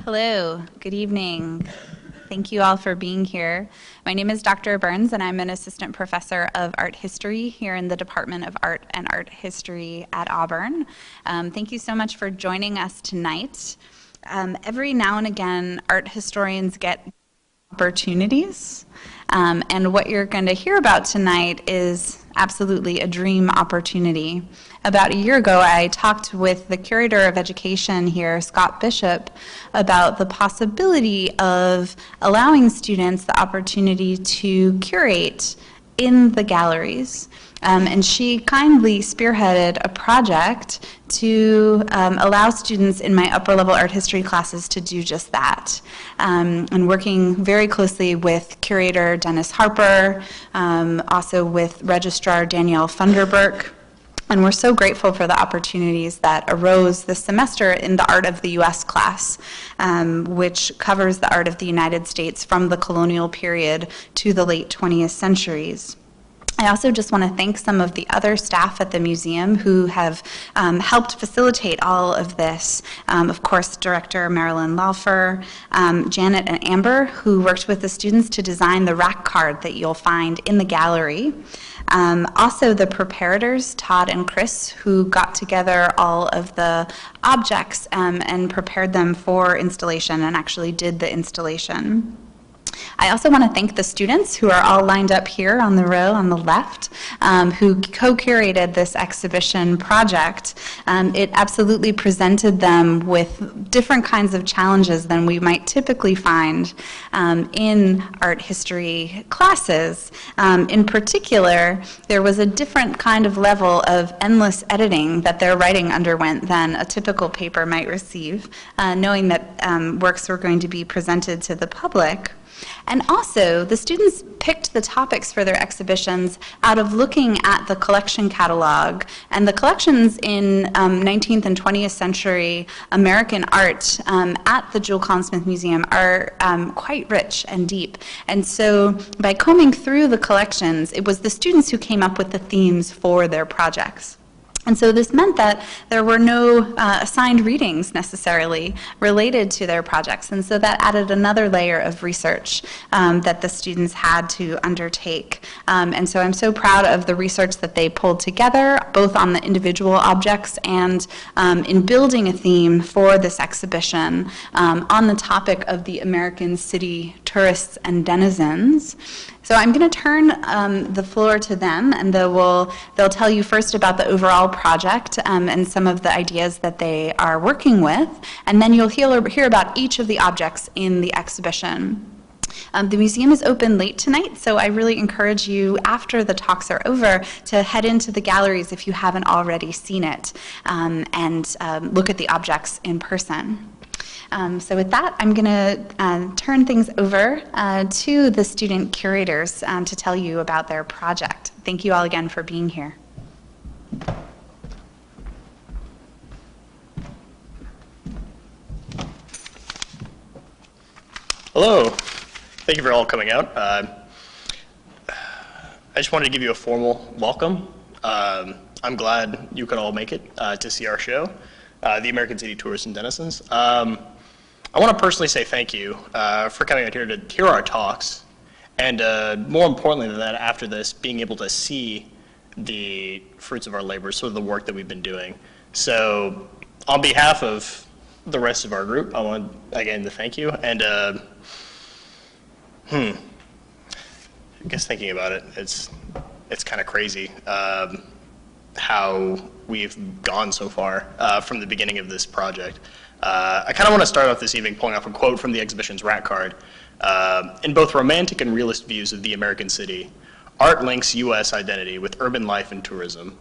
Hello, good evening. Thank you all for being here. My name is Dr. Burns, and I'm an assistant professor of art history here in the Department of Art and Art History at Auburn. Thank you so much for joining us tonight. Every now and again, art historians get opportunities, and what you're going to hear about tonight is absolutely a dream opportunity. About a year ago, I talked with the curator of education here, Scott Bishop, about the possibility of allowing students the opportunity to curate in the galleries. And she kindly spearheaded a project to allow students in my upper-level art history classes to do just that. And working very closely with curator Dennis Harper, also with registrar Danielle Funderburk. And we're so grateful for the opportunities that arose this semester in the Art of the U.S. class, which covers the art of the United States from the colonial period to the late 20th centuries. I also just want to thank some of the other staff at the museum who have helped facilitate all of this. Of course, Director Marilyn Laufer, Janet and Amber, who worked with the students to design the rack card that you'll find in the gallery. Also the preparators, Todd and Chris, who got together all of the objects and prepared them for installation and actually did the installation. I also want to thank the students who are all lined up here on the row on the left, who co-curated this exhibition project. It absolutely presented them with different kinds of challenges than we might typically find in art history classes. In particular, there was a different kind of level of endless editing that their writing underwent than a typical paper might receive, knowing that works were going to be presented to the public. And also, the students picked the topics for their exhibitions out of looking at the collection catalog. And the collections in 19th and 20th century American art at the Jewel Collins Smith Museum are quite rich and deep. And so by combing through the collections, it was the students who came up with the themes for their projects. And so this meant that there were no assigned readings necessarily related to their projects. And so that added another layer of research that the students had to undertake. And so I'm so proud of the research that they pulled together, both on the individual objects and in building a theme for this exhibition on the topic of the American city tourists and denizens. So I'm going to turn the floor to them, and they'll tell you first about the overall project and some of the ideas that they are working with, and then you'll hear about each of the objects in the exhibition. The museum is open late tonight, so I really encourage you, after the talks are over, to head into the galleries if you haven't already seen it, and look at the objects in person. So with that, I'm going to turn things over to the student curators to tell you about their project. Thank you all again for being here. Hello. Thank you for all coming out. I just wanted to give you a formal welcome. I'm glad you could all make it to see our show, the American City Tourists and Denizens. I want to personally say thank you for coming out here to hear our talks, and more importantly than that, after this, being able to see the fruits of our labor, sort of the work that we've been doing. So on behalf of the rest of our group, I want, again, to thank you. And I guess thinking about it, it's kind of crazy how we've gone so far from the beginning of this project. I kind of want to start off this evening pulling off a quote from the exhibition's rack card. In both romantic and realist views of the American city, art links U.S. identity with urban life and tourism.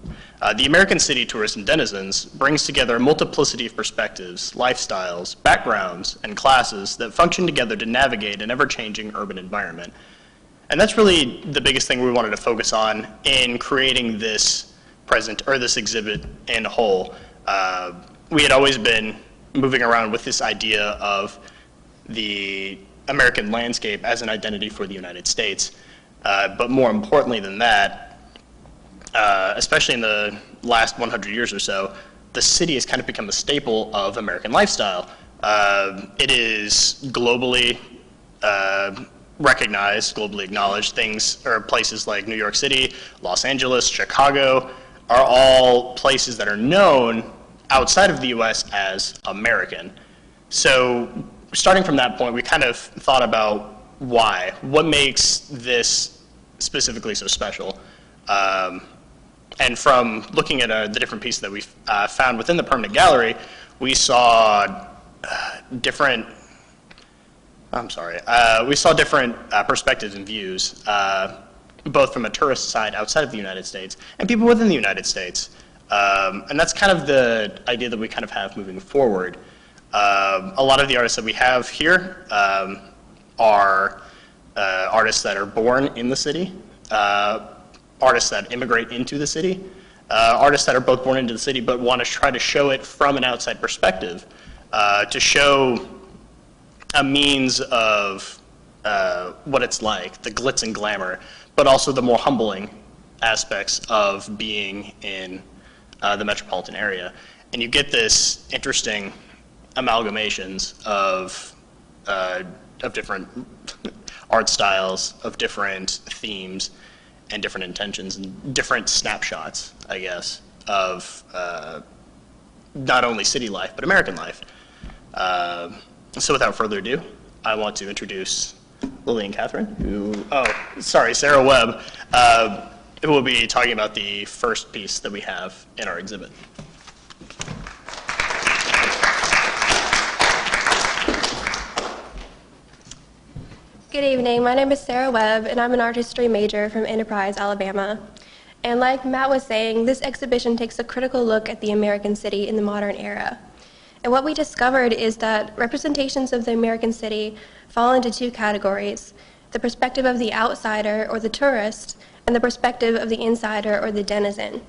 The American City Tourists and Denizens brings together a multiplicity of perspectives, lifestyles, backgrounds, and classes that function together to navigate an ever-changing urban environment. And that's really the biggest thing we wanted to focus on in creating this this exhibit in whole. We had always been moving around with this idea of the American landscape as an identity for the United States. But more importantly than that, especially in the last 100 years or so, the city has kind of become a staple of American lifestyle. It is globally recognized, globally acknowledged. Things or places like New York City, Los Angeles, Chicago are all places that are known outside of the US as American. So starting from that point, we kind of thought about why. What makes this specifically so special? And from looking at the different pieces that we found within the permanent gallery, we saw different perspectives and views, both from a tourist side outside of the United States and people within the United States. And that's kind of the idea that we kind of have moving forward. A lot of the artists that we have here are artists that are born in the city, artists that immigrate into the city, artists that are both born into the city but want to try to show it from an outside perspective, to show a means of what it's like, the glitz and glamour, but also the more humbling aspects of being in the metropolitan area. And you get this interesting amalgamations of different art styles, of different themes, and different intentions, and different snapshots, I guess, of not only city life, but American life. So without further ado, I want to introduce Lily and Catherine, Sarah Webb, who will be talking about the first piece that we have in our exhibit. Good evening, my name is Sarah Webb, and I'm an art history major from Enterprise, Alabama. And like Matt was saying, this exhibition takes a critical look at the American city in the modern era. And what we discovered is that representations of the American city fall into two categories: the perspective of the outsider, or the tourist, and the perspective of the insider, or the denizen.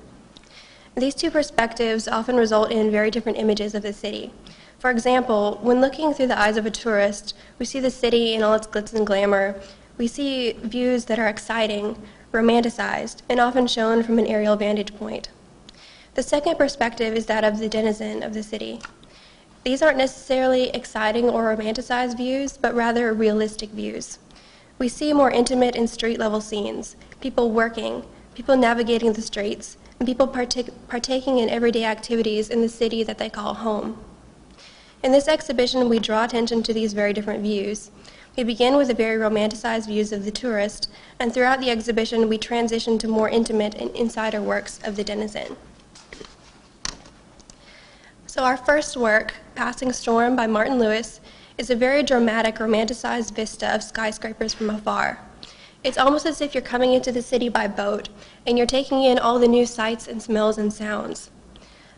These two perspectives often result in very different images of the city. For example, when looking through the eyes of a tourist, we see the city in all its glitz and glamour. We see views that are exciting, romanticized, and often shown from an aerial vantage point. The second perspective is that of the denizen of the city. These aren't necessarily exciting or romanticized views, but rather realistic views. We see more intimate and street-level scenes, people working, people navigating the streets, and people partaking in everyday activities in the city that they call home. In this exhibition, we draw attention to these very different views. We begin with the very romanticized views of the tourist, and throughout the exhibition, we transition to more intimate and insider works of the denizen. So our first work, Passing Storm by Martin Lewis, is a very dramatic, romanticized vista of skyscrapers from afar. It's almost as if you're coming into the city by boat, and you're taking in all the new sights and smells and sounds.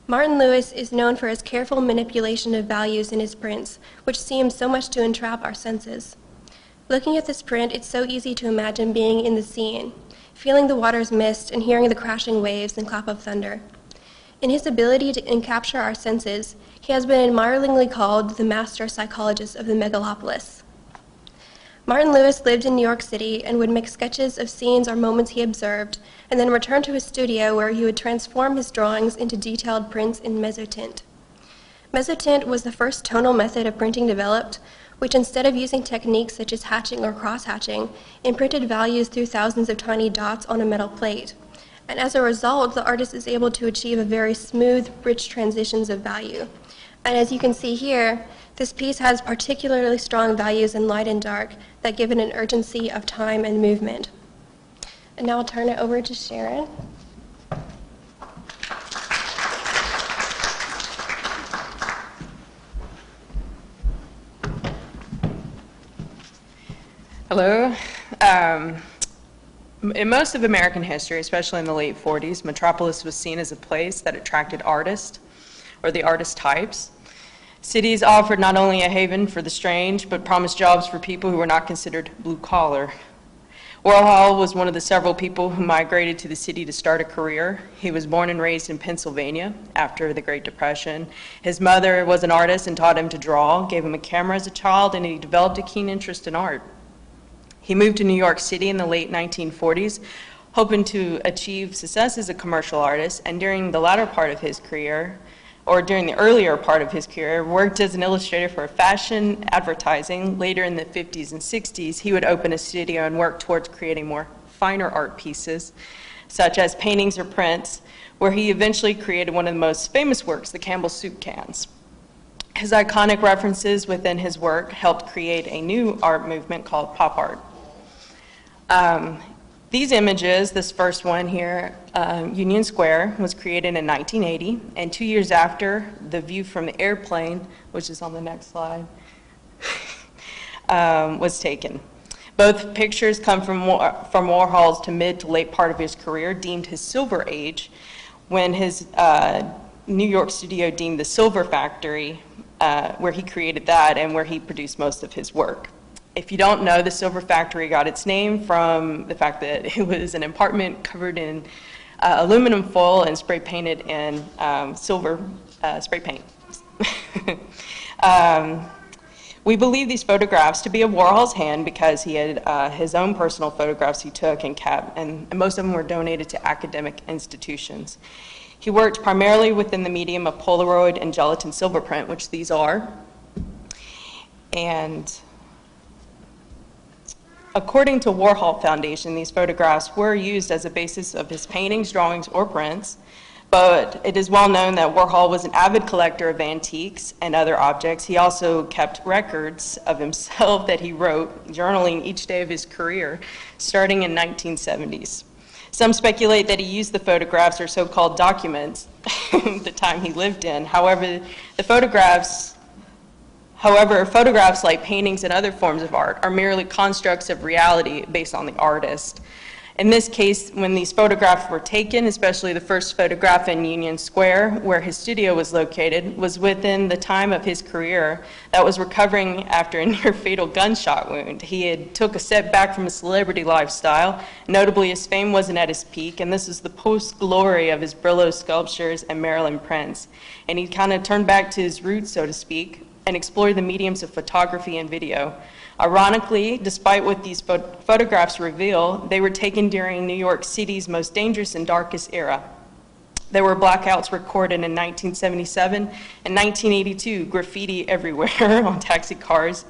Martin Lewis is known for his careful manipulation of values in his prints, which seem so much to entrap our senses. Looking at this print, it's so easy to imagine being in the scene, feeling the water's mist and hearing the crashing waves and clap of thunder. In his ability to encapture our senses, he has been admiringly called the master psychologist of the megalopolis. Martin Lewis lived in New York City and would make sketches of scenes or moments he observed, and then return to his studio where he would transform his drawings into detailed prints in mezzotint. Mezzotint was the first tonal method of printing developed, which instead of using techniques such as hatching or cross-hatching, imprinted values through thousands of tiny dots on a metal plate. And as a result, the artist is able to achieve a very smooth, rich transitions of value. And as you can see here, this piece has particularly strong values in light and dark that give it an urgency of time and movement. And now I'll turn it over to Sharon. Hello. In most of American history, especially in the late 40s, Metropolis was seen as a place that attracted artists, or the artist types. Cities offered not only a haven for the strange, but promised jobs for people who were not considered blue-collar. Warhol was one of the several people who migrated to the city to start a career. He was born and raised in Pennsylvania after the Great Depression. His mother was an artist and taught him to draw, gave him a camera as a child, and he developed a keen interest in art. He moved to New York City in the late 1940s, hoping to achieve success as a commercial artist, and during the latter part of his career, or during the earlier part of his career, worked as an illustrator for fashion advertising. Later in the 50s and 60s, he would open a studio and work towards creating more finer art pieces, such as paintings or prints, where he eventually created one of the most famous works, the Campbell soup cans. His iconic references within his work helped create a new art movement called pop art. These images, this first one here, Union Square, was created in 1980, and 2 years after, the view from the airplane, which is on the next slide, was taken. Both pictures come from Warhol's to mid to late part of his career, deemed his silver age, when his New York studio deemed the Silver Factory, where he created that and where he produced most of his work. If you don't know, the Silver Factory got its name from the fact that it was an apartment covered in aluminum foil and spray painted in silver spray paint. We believe these photographs to be of Warhol's hand because he had his own personal photographs he took and kept, and most of them were donated to academic institutions. He worked primarily within the medium of Polaroid and gelatin silver print, which these are. And according to Warhol Foundation, these photographs were used as a basis of his paintings, drawings, or prints, but it is well known that Warhol was an avid collector of antiques and other objects. He also kept records of himself that he wrote, journaling each day of his career, starting in 1970s. Some speculate that he used the photographs, or so-called documents, the time he lived in. However, photographs like paintings and other forms of art are merely constructs of reality based on the artist. In this case, when these photographs were taken, especially the first photograph in Union Square, where his studio was located, was within the time of his career that was recovering after a near-fatal gunshot wound. He had took a step back from a celebrity lifestyle. Notably, his fame wasn't at his peak, and this is the post-glory of his Brillo sculptures and Marilyn prints. And he kind of turned back to his roots, so to speak, and explored the mediums of photography and video. Ironically, despite what these photographs reveal, they were taken during New York City's most dangerous and darkest era. There were blackouts recorded in 1977 and 1982, graffiti everywhere on taxi cars,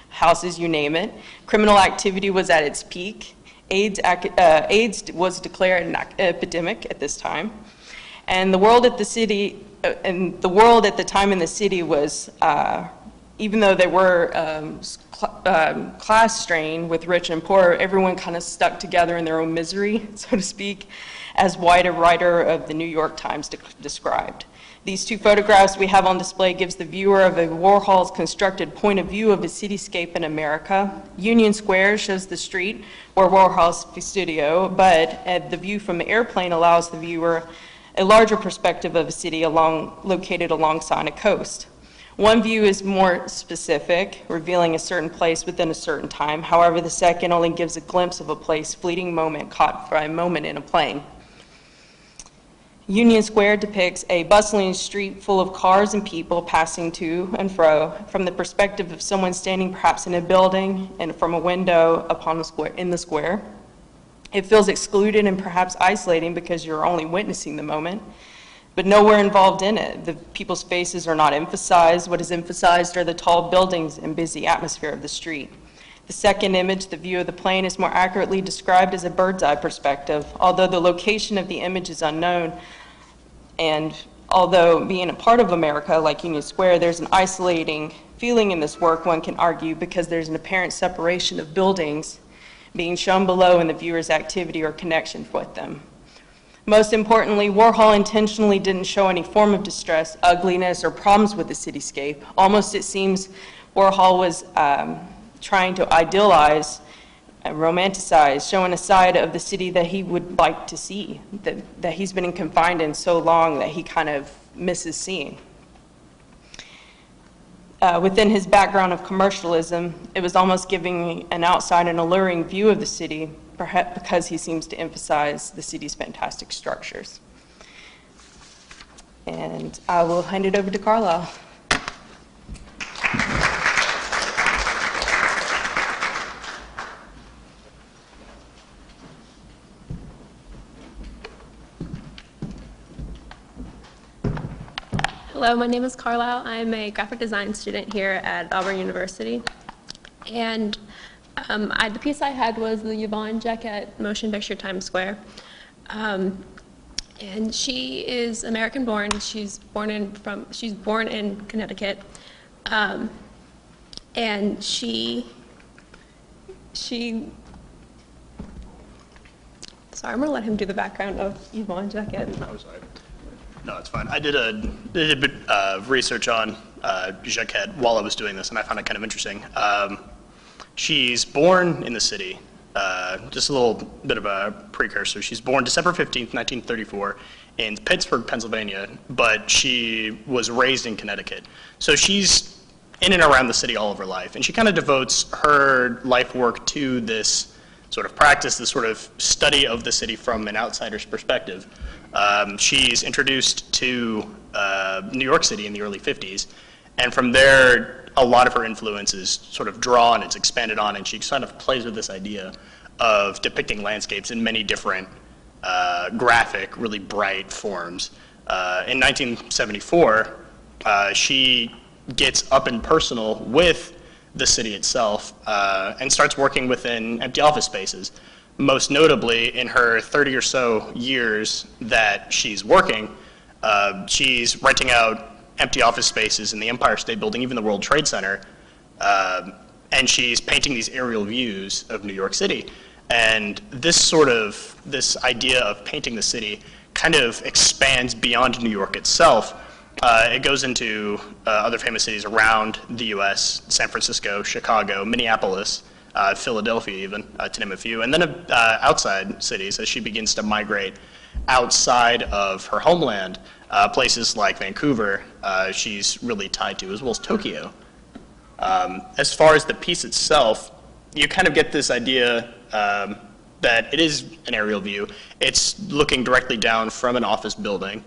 houses, you name it. Criminal activity was at its peak. AIDS was declared an epidemic at this time. And the world at the time in the city was, even though there were class strain with rich and poor, everyone kind of stuck together in their own misery, so to speak, as White, a writer of the New York Times, described. These two photographs we have on display gives the viewer of a Warhol's constructed point of view of a cityscape in America. Union Square shows the street where Warhol's studio, but the view from the airplane allows the viewer a larger perspective of a city located alongside a coast. One view is more specific, revealing a certain place within a certain time. However, the second only gives a glimpse of a place, fleeting moment caught for a moment in a plane. Union Square depicts a bustling street full of cars and people passing to and fro from the perspective of someone standing perhaps in a building and from a window in the square. It feels excluded and perhaps isolating because you're only witnessing the moment, but nowhere involved in it. The people's faces are not emphasized. What is emphasized are the tall buildings and busy atmosphere of the street. The second image, the view of the plane, is more accurately described as a bird's eye perspective. Although the location of the image is unknown, and although being a part of America like Union Square, there's an isolating feeling in this work, one can argue, because there's an apparent separation of buildings being shown below in the viewer's activity or connection with them. Most importantly, Warhol intentionally didn't show any form of distress, ugliness, or problems with the cityscape. Almost it seems Warhol was trying to idealize and romanticize, showing a side of the city that he would like to see, that he's been confined in so long that he kind of misses seeing. Within his background of commercialism, it was almost giving an outside and alluring view of the city, perhaps because he seems to emphasize the city's fantastic structures. And I will hand it over to Carlisle. Hello, my name is Carlisle. I'm a graphic design student here at Auburn University. And the piece I had was the Yvonne Jacquet motion picture Times Square. And she is American born. She's born in Connecticut. And sorry, I'm gonna let him do the background of Yvonne Jacquet. Oh, sorry. No, it's fine. I did a bit of research on Jacquet while I was doing this, and I found it kind of interesting. She's born in the city. Just a little bit of a precursor. She's born December 15th, 1934 in Pittsburgh, Pennsylvania, but she was raised in Connecticut. So she's in and around the city all of her life, and she kind of devotes her life work to this sort of practice, this sort of study of the city from an outsider's perspective. She's introduced to New York City in the early 50s, and from there, a lot of her influence is sort of drawn, it's expanded on, and she sort of plays with this idea of depicting landscapes in many different graphic, really bright forms. In 1974, she gets up and personal with the city itself and starts working within empty office spaces. Most notably, in her 30 or so years that she's working, she's renting out empty office spaces in the Empire State Building, even the World Trade Center, and she's painting these aerial views of New York City. And this idea of painting the city kind of expands beyond New York itself. It goes into other famous cities around the US, San Francisco, Chicago, Minneapolis, Philadelphia even, to name a few, and then outside cities as she begins to migrate outside of her homeland, places like Vancouver, she's really tied to, as well as Tokyo. As far as the piece itself, you kind of get this idea that it is an aerial view. It's looking directly down from an office building.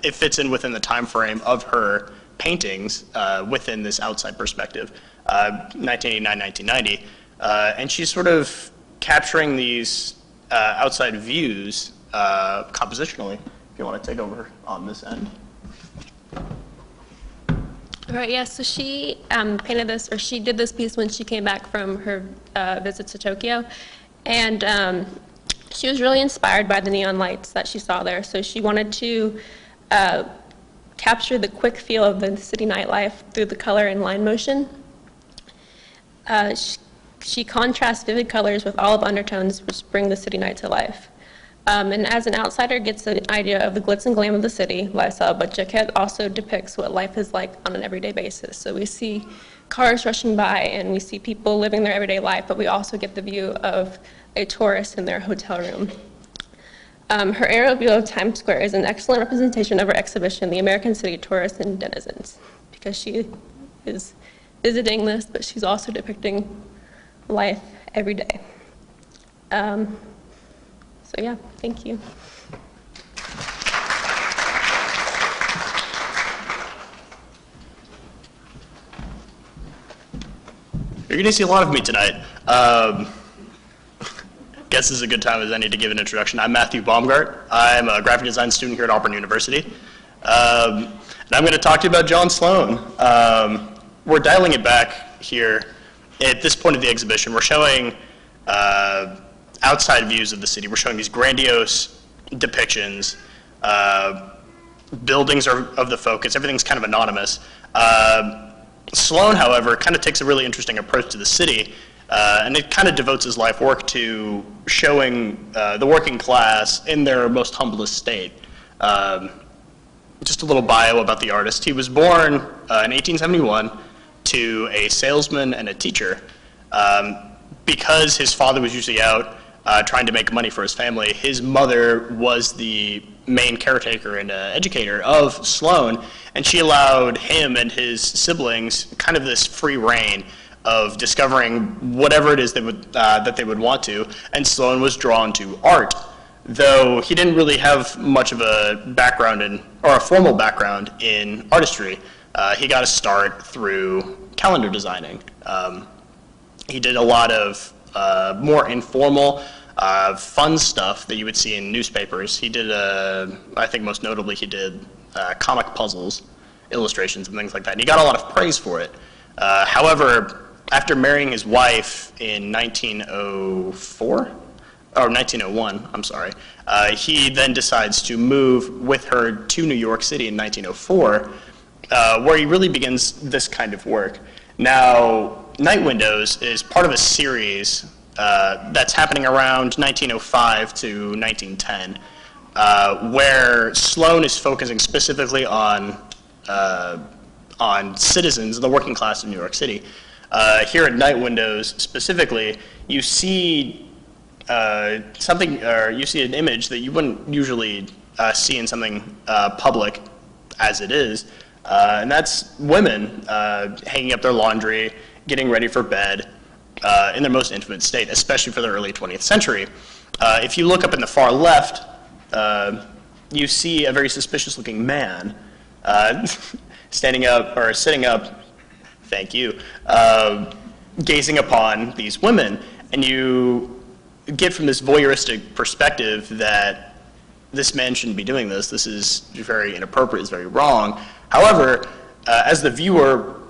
It fits in within the time frame of her paintings within this outside perspective, 1989, 1990. And she's sort of capturing these outside views compositionally. If you want to take over on this end. All right, yeah, so she painted this, or she did this piece when she came back from her visit to Tokyo. And she was really inspired by the neon lights that she saw there. So she wanted to capture the quick feel of the city nightlife through the color and line motion. She contrasts vivid colors with olive undertones, which bring the city night to life. And as an outsider gets an idea of the glitz and glam of the city lifestyle, but Jacquet also depicts what life is like on an everyday basis. So we see cars rushing by and we see people living their everyday life, but we also get the view of a tourist in their hotel room. Her aerial view of Times Square is an excellent representation of her exhibition, The American City, Tourists and Denizens, because she is visiting this, but she's also depicting life every day. So yeah, thank you. You're going to see a lot of me tonight. Guess this is a good time as any to give an introduction. I'm Matthew Baumgart. I'm a graphic design student here at Auburn University. And I'm going to talk to you about John Sloan. We're dialing it back here. At this point of the exhibition, we're showing outside views of the city. We're showing these grandiose depictions. Buildings are of the focus. Everything's kind of anonymous. Sloan, however, kind of takes a really interesting approach to the city, and it kind of devotes his life work to showing the working class in their most humblest state. Just a little bio about the artist. He was born in 1871 to a salesman and a teacher. Because his father was usually out trying to make money for his family, his mother was the main caretaker and educator of Sloan, and she allowed him and his siblings kind of this free reign of discovering whatever it is that they would want to, and Sloan was drawn to art. Though he didn't really have much of a background or a formal background in artistry, he got a start through calendar designing. He did a lot of more informal, fun stuff that you would see in newspapers. He did, I think most notably, he did comic puzzles. illustrations and things like that. And he got a lot of praise for it. However, after marrying his wife in 1904, or 1901, I'm sorry, he then decides to move with her to New York City in 1904, where he really begins this kind of work. Now, Night Windows is part of a series that's happening around 1905 to 1910, where Sloan is focusing specifically on citizens, the working class of New York City. Here at Night Windows specifically, you see something, or you see an image that you wouldn't usually see in something public as it is, and that's women hanging up their laundry, getting ready for bed in their most intimate state, especially for the early 20th century. If you look up in the far left, you see a very suspicious-looking man standing up, or sitting up, thank you, gazing upon these women, and you get from this voyeuristic perspective that this man shouldn't be doing this. This is very inappropriate, it's very wrong. However, as the viewer,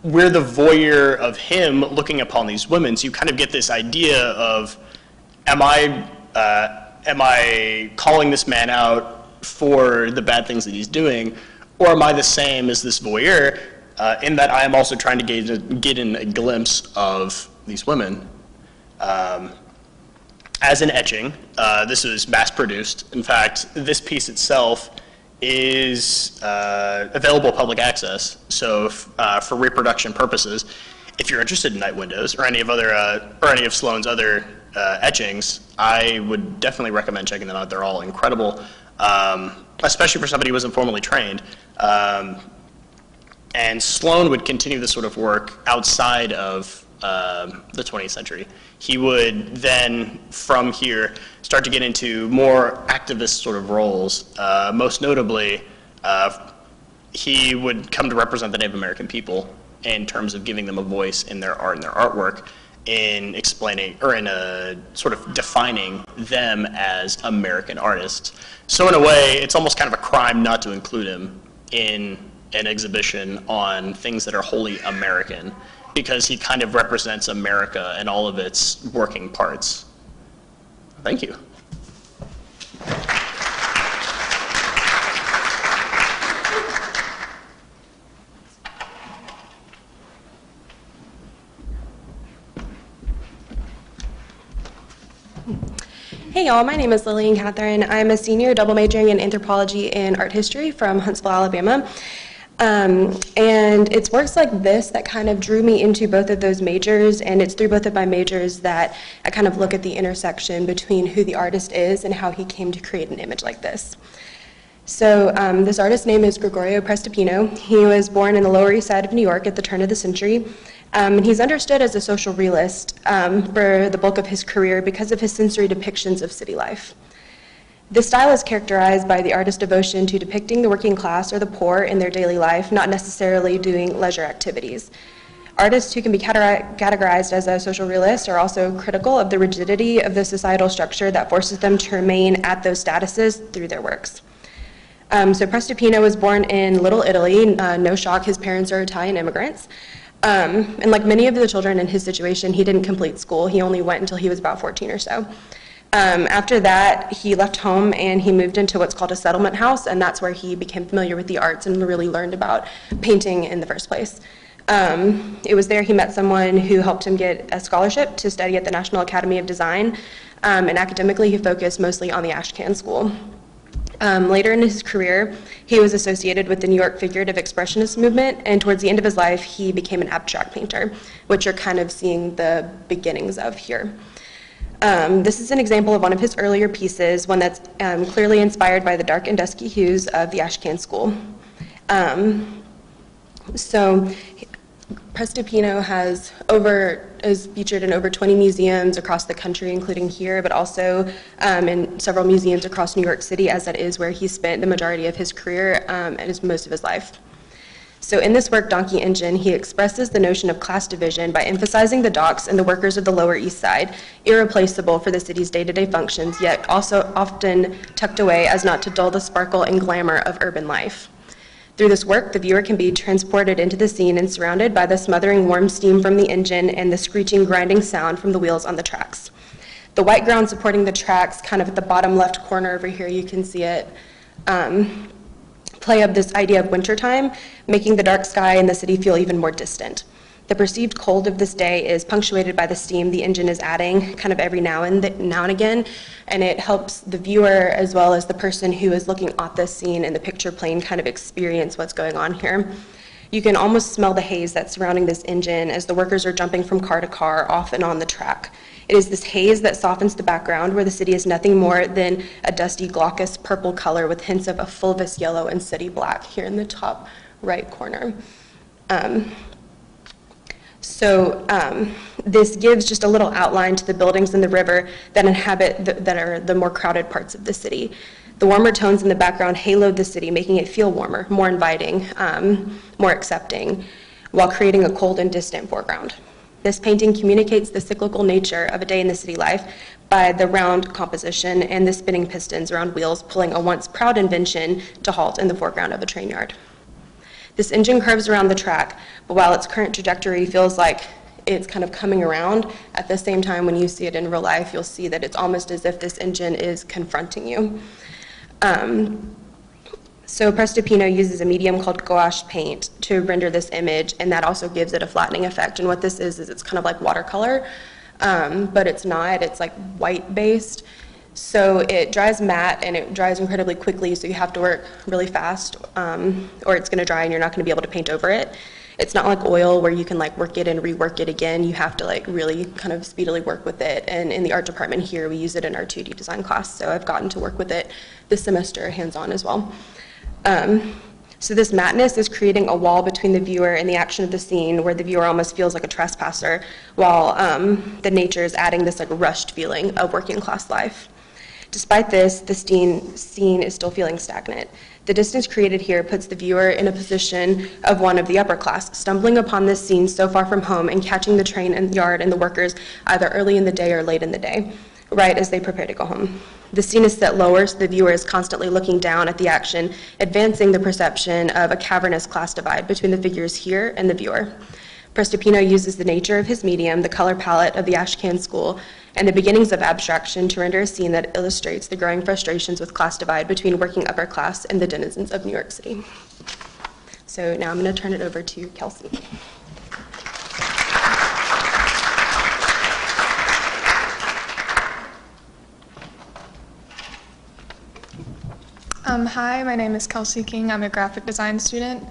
we're the voyeur of him looking upon these women, so you kind of get this idea of, am I calling this man out for the bad things that he's doing, or am I the same as this voyeur in that I am also trying to get in a glimpse of these women? As an etching, this was mass-produced. In fact, this piece itself is available public access. So for reproduction purposes, if you're interested in Night Windows or any of Sloan's other etchings, I would definitely recommend checking them out. They're all incredible, especially for somebody who wasn't formally trained. And Sloan would continue this sort of work outside of the 20th century. He would then, from here, start to get into more activist sort of roles. Most notably, he would come to represent the Native American people in terms of giving them a voice in their art and their artwork, in explaining, or in sort of defining them as American artists. So in a way, it's almost kind of a crime not to include him in an exhibition on things that are wholly American, because he kind of represents America and all of its working parts. Thank you. Hey y'all, my name is Lillian Catherine. I'm a senior double majoring in anthropology and art history from Huntsville, Alabama. And it's works like this that kind of drew me into both of those majors, and it's through both of my majors that I kind of look at the intersection between who the artist is and how he came to create an image like this. So this artist's name is Gregorio Prestopino. He was born in the Lower East Side of New York at the turn of the century. And he's understood as a social realist for the bulk of his career because of his sensory depictions of city life. This style is characterized by the artist's devotion to depicting the working class or the poor in their daily life, not necessarily doing leisure activities. Artists who can be categorized as a social realist are also critical of the rigidity of the societal structure that forces them to remain at those statuses through their works. So Prestopino was born in Little Italy. No shock, his parents are Italian immigrants. And like many of the children in his situation, he didn't complete school. He only went until he was about 14 or so. After that, he left home and he moved into what's called a settlement house, and that's where he became familiar with the arts and really learned about painting in the first place. It was there he met someone who helped him get a scholarship to study at the National Academy of Design, and academically he focused mostly on the Ashcan School. Later in his career, he was associated with the New York Figurative Expressionist movement, and towards the end of his life, he became an abstract painter, which you're kind of seeing the beginnings of here. This is an example of one of his earlier pieces, one that's clearly inspired by the dark and dusky hues of the Ashcan School. So Prestopino is featured in over 20 museums across the country, including here, but also in several museums across New York City, as that is where he spent the majority of his career and most of his life. So in this work, Donkey Engine, he expresses the notion of class division by emphasizing the docks and the workers of the Lower East Side, irreplaceable for the city's day-to-day functions, yet also often tucked away as not to dull the sparkle and glamour of urban life. Through this work, the viewer can be transported into the scene and surrounded by the smothering warm steam from the engine and the screeching, grinding sound from the wheels on the tracks. The white ground supporting the tracks, kind of at the bottom left corner over here, you can see it, play up this idea of wintertime, making the dark sky and the city feel even more distant. The perceived cold of this day is punctuated by the steam the engine is adding kind of every now and again, and it helps the viewer as well as the person who is looking at this scene in the picture plane kind of experience what's going on here. You can almost smell the haze that's surrounding this engine as the workers are jumping from car to car off and on the track. It is this haze that softens the background where the city is nothing more than a dusty glaucous purple color with hints of a fulvous yellow and city black here in the top right corner. This gives just a little outline to the buildings and the river that that are the more crowded parts of the city. The warmer tones in the background haloed the city, making it feel warmer, more inviting, more accepting, while creating a cold and distant foreground. This painting communicates the cyclical nature of a day in the city life by the round composition and the spinning pistons around wheels pulling a once proud invention to halt in the foreground of a train yard. This engine curves around the track, but while its current trajectory feels like it's kind of coming around, at the same time when you see it in real life, you'll see that it's almost as if this engine is confronting you. So Prestopino uses a medium called gouache paint to render this image, and that also gives it a flattening effect. And what this is it's kind of like watercolor, but it's not. It's like white-based. So it dries matte, and it dries incredibly quickly, so you have to work really fast, or it's going to dry and you're not going to be able to paint over it. It's not like oil where you can like work it and rework it again. You have to like really kind of speedily work with it. And in the art department here, we use it in our 2D design class, so I've gotten to work with it this semester hands-on as well. So this matteness is creating a wall between the viewer and the action of the scene where the viewer almost feels like a trespasser, while the nature is adding this like rushed feeling of working class life. Despite this, the scene is still feeling stagnant. The distance created here puts the viewer in a position of one of the upper class, stumbling upon this scene so far from home and catching the train and yard and the workers either early in the day or late in the day, right as they prepare to go home. The scene is set lower, so the viewer is constantly looking down at the action, advancing the perception of a cavernous class divide between the figures here and the viewer. Prestopino uses the nature of his medium, the color palette of the Ashcan School, and the beginnings of abstraction to render a scene that illustrates the growing frustrations with class divide between working upper class and the denizens of New York City. So now I'm going to turn it over to Kelsey. Hi, my name is Kelsey King. I'm a graphic design student,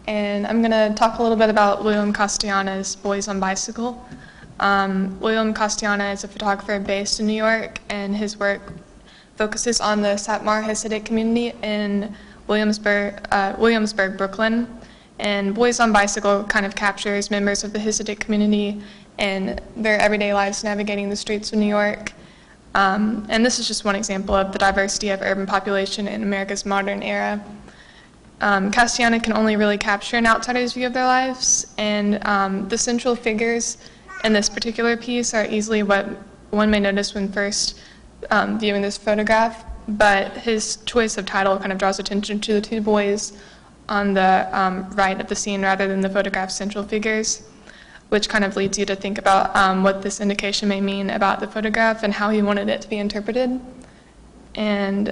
and I'm going to talk a little bit about William Castellana's Boys on Bicycle. William Castellana is a photographer based in New York, and his work focuses on the Satmar Hasidic community in Williamsburg, Brooklyn. And Boys on Bicycle kind of captures members of the Hasidic community and their everyday lives navigating the streets of New York. And this is just one example of the diversity of urban population in America's modern era. Castellana can only really capture an outsider's view of their lives, and the central figures in this particular piece are easily what one may notice when first viewing this photograph, but his choice of title kind of draws attention to the two boys on the right of the scene rather than the photograph's central figures, which kind of leads you to think about what this indication may mean about the photograph and how he wanted it to be interpreted. And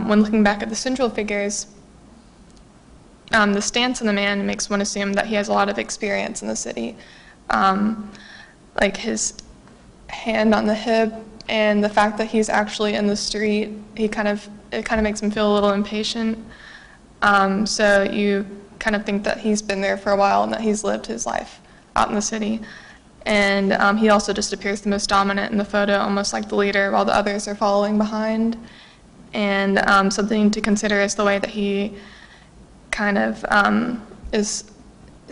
when looking back at the central figures, the stance of the man makes one assume that he has a lot of experience in the city. Like his hand on the hip and the fact that he's actually in the street, it kind of makes him feel a little impatient. So you kind of think that he's been there for a while and that he's lived his life out in the city. And he also just appears the most dominant in the photo, almost like the leader, while the others are following behind. And something to consider is the way that he kind of is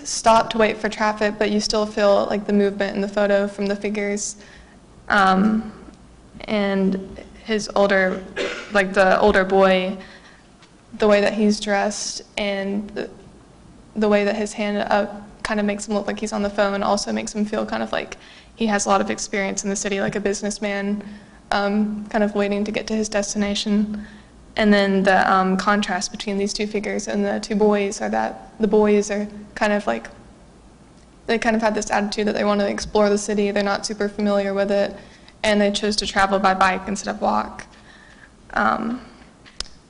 stopped to wait for traffic, but you still feel like the movement in the photo from the figures. And his older, like the older boy, the way that he's dressed and the way that his hand up kind of makes him look like he's on the phone also makes him feel kind of like he has a lot of experience in the city, like a businessman, kind of waiting to get to his destination. And then the contrast between these two figures and the two boys are that the boys are kind of like, they kind of had this attitude that they want to explore the city, they're not super familiar with it, and they chose to travel by bike instead of walk.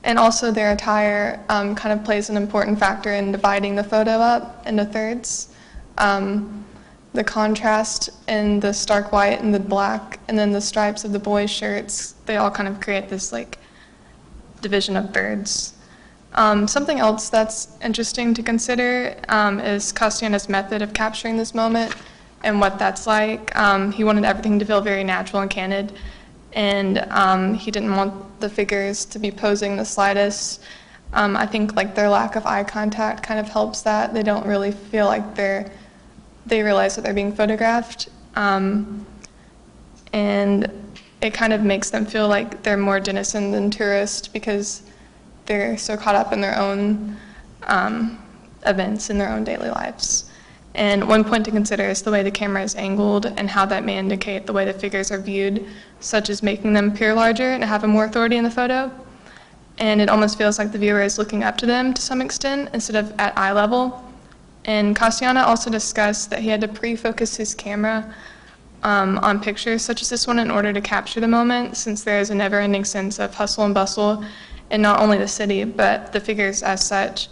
And also their attire kind of plays an important factor in dividing the photo up into thirds. The contrast in the stark white and the black, and then the stripes of the boys' shirts, they all kind of create this like division of thirds. Something else that's interesting to consider is Castellana's method of capturing this moment and what that's like. He wanted everything to feel very natural and candid, and he didn't want the figures to be posing the slightest. I think like their lack of eye contact kind of helps that. They don't really feel like they realize that they're being photographed, and it kind of makes them feel like they're more denizen than tourists because they're so caught up in their own events in their own daily lives. And one point to consider is the way the camera is angled and how that may indicate the way the figures are viewed, such as making them appear larger and have more authority in the photo. And it almost feels like the viewer is looking up to them to some extent instead of at eye level. And Castellana also discussed that he had to pre-focus his camera on pictures such as this one in order to capture the moment, since there is a never-ending sense of hustle and bustle in not only the city, but the figures as such,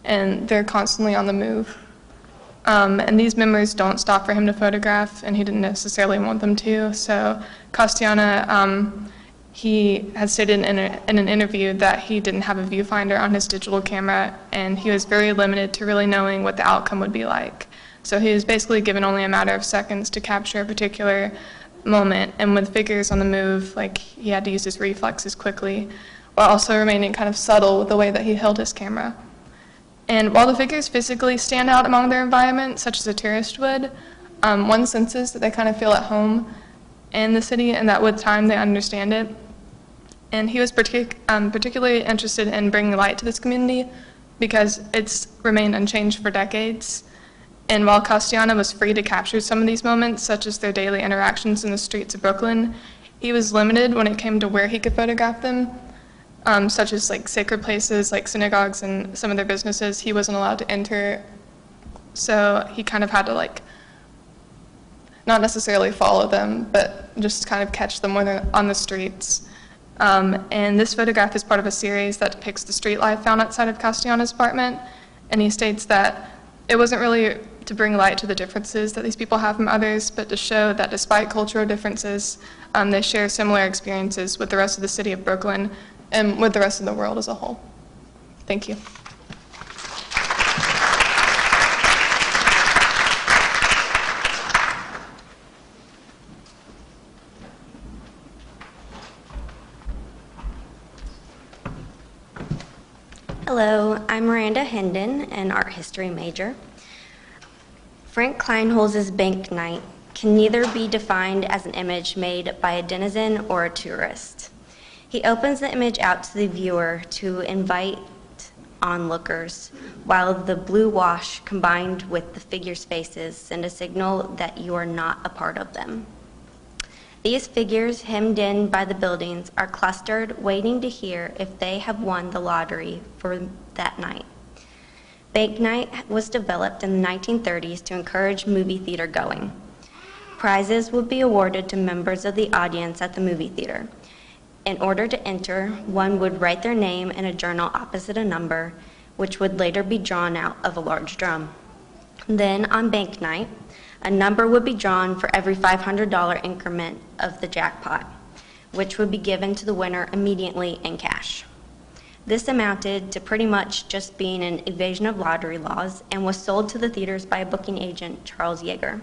and they're constantly on the move. And these memories don't stop for him to photograph, and he didn't necessarily want them to. So Castellana, he had stated in an interview that he didn't have a viewfinder on his digital camera, and he was very limited to really knowing what the outcome would be like. So he was basically given only a matter of seconds to capture a particular moment, and with figures on the move, like he had to use his reflexes quickly, while also remaining kind of subtle with the way that he held his camera. And while the figures physically stand out among their environment, such as a tourist would, one senses that they kind of feel at home in the city and that with time they understand it. And he was particularly interested in bringing light to this community because it's remained unchanged for decades. And while Castellana was free to capture some of these moments, such as their daily interactions in the streets of Brooklyn, he was limited when it came to where he could photograph them. Such as like sacred places like synagogues and some of their businesses he wasn't allowed to enter, so he kind of had to like not necessarily follow them but just kind of catch them when they're on the streets. And this photograph is part of a series that depicts the street life found outside of Castellana's apartment, and he states that it wasn't really to bring light to the differences that these people have from others, but to show that despite cultural differences, they share similar experiences with the rest of the city of Brooklyn and with the rest of the world as a whole. Thank you. Hello, I'm Miranda Hendon, an art history major. Frank Kleinholz's Bank Night can neither be defined as an image made by a denizen or a tourist. He opens the image out to the viewer to invite onlookers, while the blue wash combined with the figures' faces send a signal that you are not a part of them. These figures, hemmed in by the buildings, are clustered, waiting to hear if they have won the lottery for that night. Bank Night was developed in the 1930s to encourage movie theater going. Prizes would be awarded to members of the audience at the movie theater. In order to enter, one would write their name in a journal opposite a number, which would later be drawn out of a large drum. Then, on Bank Night, a number would be drawn for every $500 increment of the jackpot, which would be given to the winner immediately in cash. This amounted to pretty much just being an evasion of lottery laws and was sold to the theaters by a booking agent, Charles Yeager.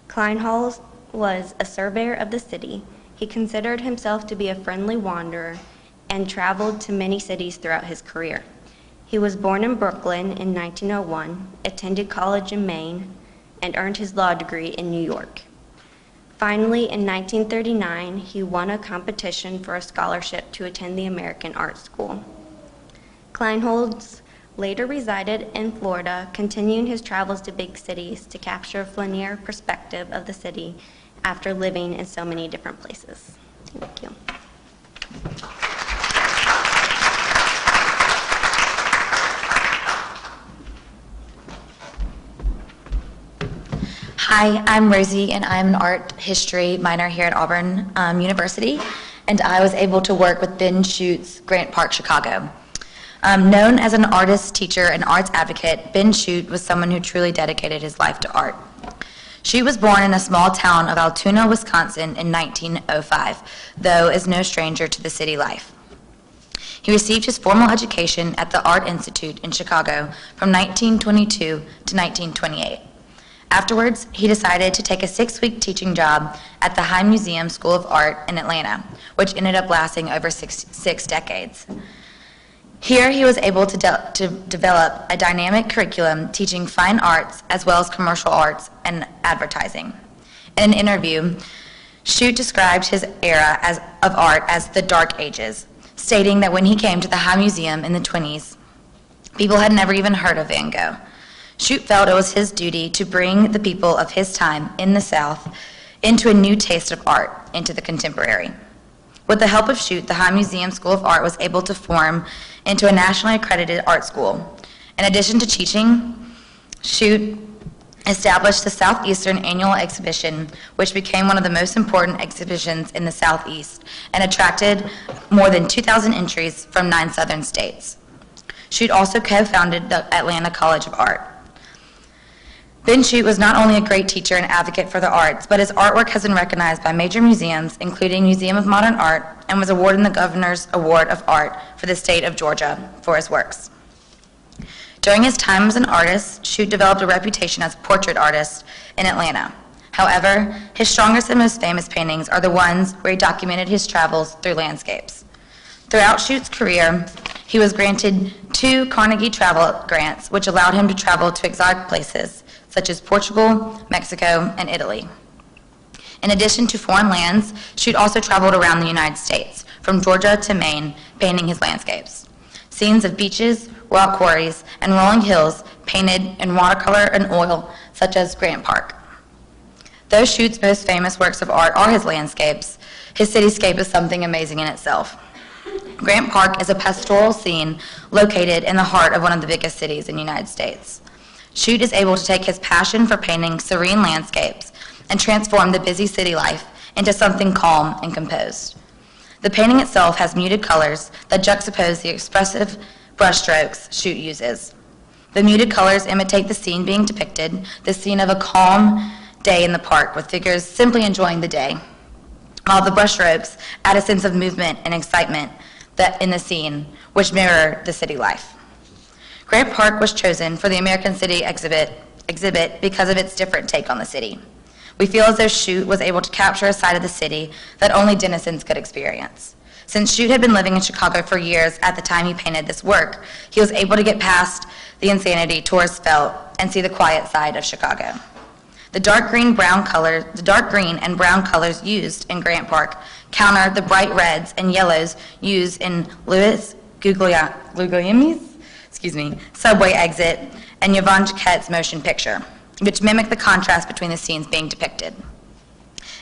Kleinholz was a surveyor of the city. He considered himself to be a friendly wanderer and traveled to many cities throughout his career. He was born in Brooklyn in 1901, attended college in Maine, and earned his law degree in New York. Finally, in 1939, he won a competition for a scholarship to attend the American Art School. Kleinholz later resided in Florida, continuing his travels to big cities to capture a linear perspective of the city after living in so many different places. Thank you. Hi, I'm Rosie, and I'm an art history minor here at Auburn University, and I was able to work with Ben Schuet's Grant Park, Chicago. Known as an artist, teacher, and arts advocate, Ben Schuet was someone who truly dedicated his life to art. Schuet was born in a small town of Altoona, Wisconsin in 1905, though is no stranger to the city life. He received his formal education at the Art Institute in Chicago from 1922 to 1928. Afterwards, he decided to take a 6-week teaching job at the High Museum School of Art in Atlanta, which ended up lasting over six decades. Here, he was able to develop a dynamic curriculum teaching fine arts as well as commercial arts and advertising. In an interview, Schuet described his era of art as the Dark Ages, stating that when he came to the High Museum in the 1920s, people had never even heard of Van Gogh. Schuet felt it was his duty to bring the people of his time in the South into a new taste of art, into the contemporary. With the help of Schuet, the High Museum School of Art was able to form into a nationally accredited art school. In addition to teaching, Schuet established the Southeastern Annual Exhibition, which became one of the most important exhibitions in the Southeast and attracted more than 2,000 entries from 9 southern states. Schuet also co-founded the Atlanta College of Art. Ben Schuet was not only a great teacher and advocate for the arts, but his artwork has been recognized by major museums, including Museum of Modern Art, and was awarded the Governor's Award of Art for the state of Georgia for his works. During his time as an artist, Schuet developed a reputation as a portrait artist in Atlanta. However, his strongest and most famous paintings are the ones where he documented his travels through landscapes. Throughout Schuet's career, he was granted 2 Carnegie Travel Grants, which allowed him to travel to exotic places, such as Portugal, Mexico, and Italy. In addition to foreign lands, Schuet also traveled around the United States, from Georgia to Maine, painting his landscapes. Scenes of beaches, rock quarries, and rolling hills painted in watercolor and oil, such as Grant Park. Though Schuet's most famous works of art are his landscapes, his cityscape is something amazing in itself. Grant Park is a pastoral scene located in the heart of one of the biggest cities in the United States. Schuet is able to take his passion for painting serene landscapes and transform the busy city life into something calm and composed. The painting itself has muted colors that juxtapose the expressive brushstrokes Schuet uses. The muted colors imitate the scene being depicted, the scene of a calm day in the park with figures simply enjoying the day, while the brushstrokes add a sense of movement and excitement in the scene, which mirror the city life. Grant Park was chosen for the American City exhibit because of its different take on the city. We feel as though Schuet was able to capture a side of the city that only denizens could experience. Since Schuet had been living in Chicago for years at the time he painted this work, he was able to get past the insanity tourists felt and see the quiet side of Chicago. The dark green and brown colors used in Grant Park counter the bright reds and yellows used in Louis Guglielmi's subway exit and Yvon Jacquet's motion picture, which mimic the contrast between the scenes being depicted.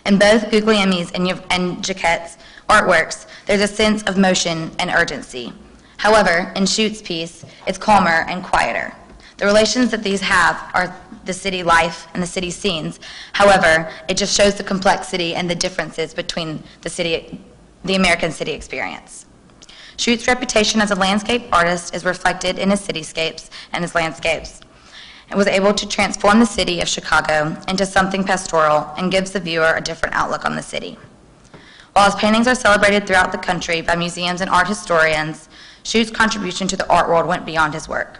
In both Guglielmi's and Jacquet's artworks, there's a sense of motion and urgency. However, in Schuet's piece, it's calmer and quieter. The relations that these have are the city life and the city scenes. However, it just shows the complexity and the differences between the American city experience. Schuet's reputation as a landscape artist is reflected in his cityscapes and his landscapes, and was able to transform the city of Chicago into something pastoral and gives the viewer a different outlook on the city. While his paintings are celebrated throughout the country by museums and art historians, Schuet's contribution to the art world went beyond his work.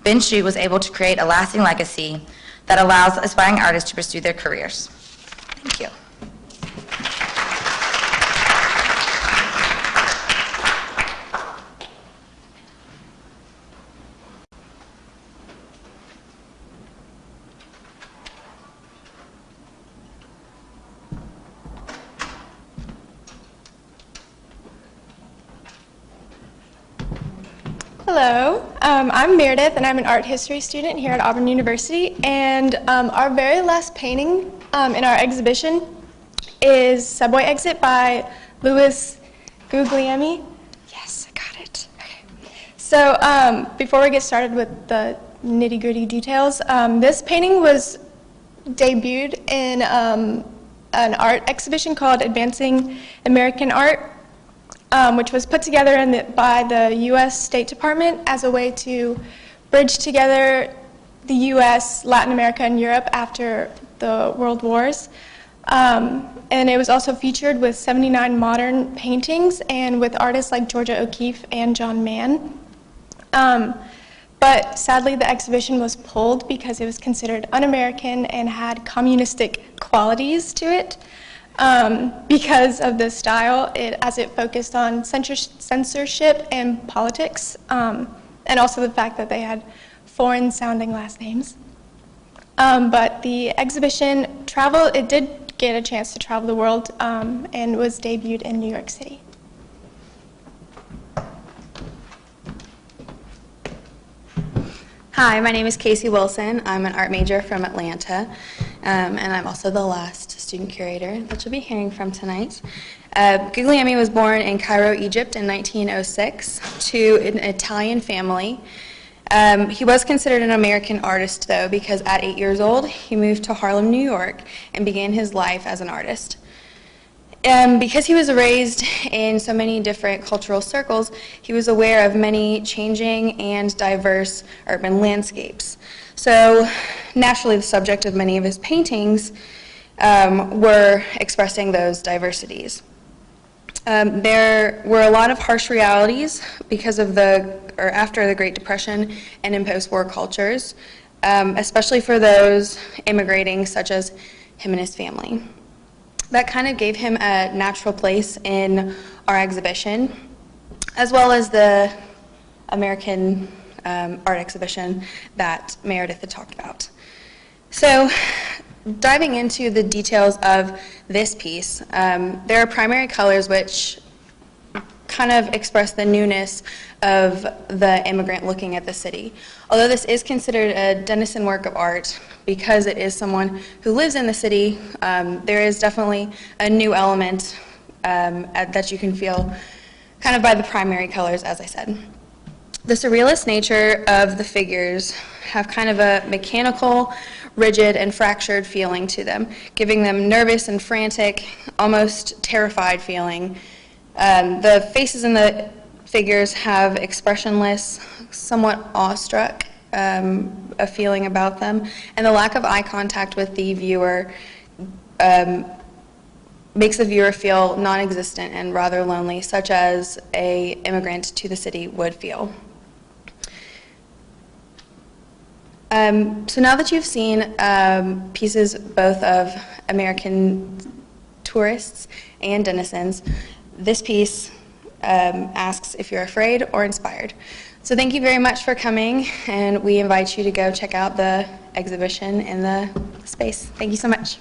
Ben Schuet was able to create a lasting legacy that allows aspiring artists to pursue their careers. Thank you. Hello, I'm Meredith and I'm an art history student here at Auburn University, and our very last painting in our exhibition is Subway Exit by Louis Guglielmi. Yes, I got it. Okay. So before we get started with the nitty-gritty details, this painting was debuted in an art exhibition called Advancing American Art, which was put together by the U.S. State Department as a way to bridge together the U.S., Latin America, and Europe after the World Wars. And it was also featured with 79 modern paintings and with artists like Georgia O'Keeffe and John Mann. But sadly, the exhibition was pulled because it was considered un-American and had communistic qualities to it. Because of the style, as it focused on censorship and politics, and also the fact that they had foreign-sounding last names. But the exhibition it did get a chance to travel the world and was debuted in New York City. Hi, my name is Casey Wilson. I'm an art major from Atlanta, and I'm also the last student curator that you'll be hearing from tonight. Guglielmi was born in Cairo, Egypt in 1906 to an Italian family. He was considered an American artist, though, because at 8 years old, he moved to Harlem, New York, and began his life as an artist. Because he was raised in so many different cultural circles, he was aware of many changing and diverse urban landscapes. So naturally, the subject of many of his paintings were expressing those diversities. There were a lot of harsh realities because of after the Great Depression and in post-war cultures, especially for those immigrating, such as him and his family. That kind of gave him a natural place in our exhibition, as well as the American art exhibition that Meredith had talked about. So, diving into the details of this piece, there are primary colors which kind of express the newness of the immigrant looking at the city. Although this is considered a denizen work of art, because it is someone who lives in the city, there is definitely a new element that you can feel kind of by the primary colors, as I said. The surrealist nature of the figures have kind of a mechanical, rigid, and fractured feeling to them, giving them nervous and frantic, almost terrified feeling. The faces in the figures have expressionless, somewhat awestruck a feeling about them, and the lack of eye contact with the viewer makes the viewer feel non-existent and rather lonely, such as an immigrant to the city would feel. So now that you've seen pieces both of American tourists and denizens, this piece asks if you're afraid or inspired. So thank you very much for coming, and we invite you to go check out the exhibition in the space. Thank you so much.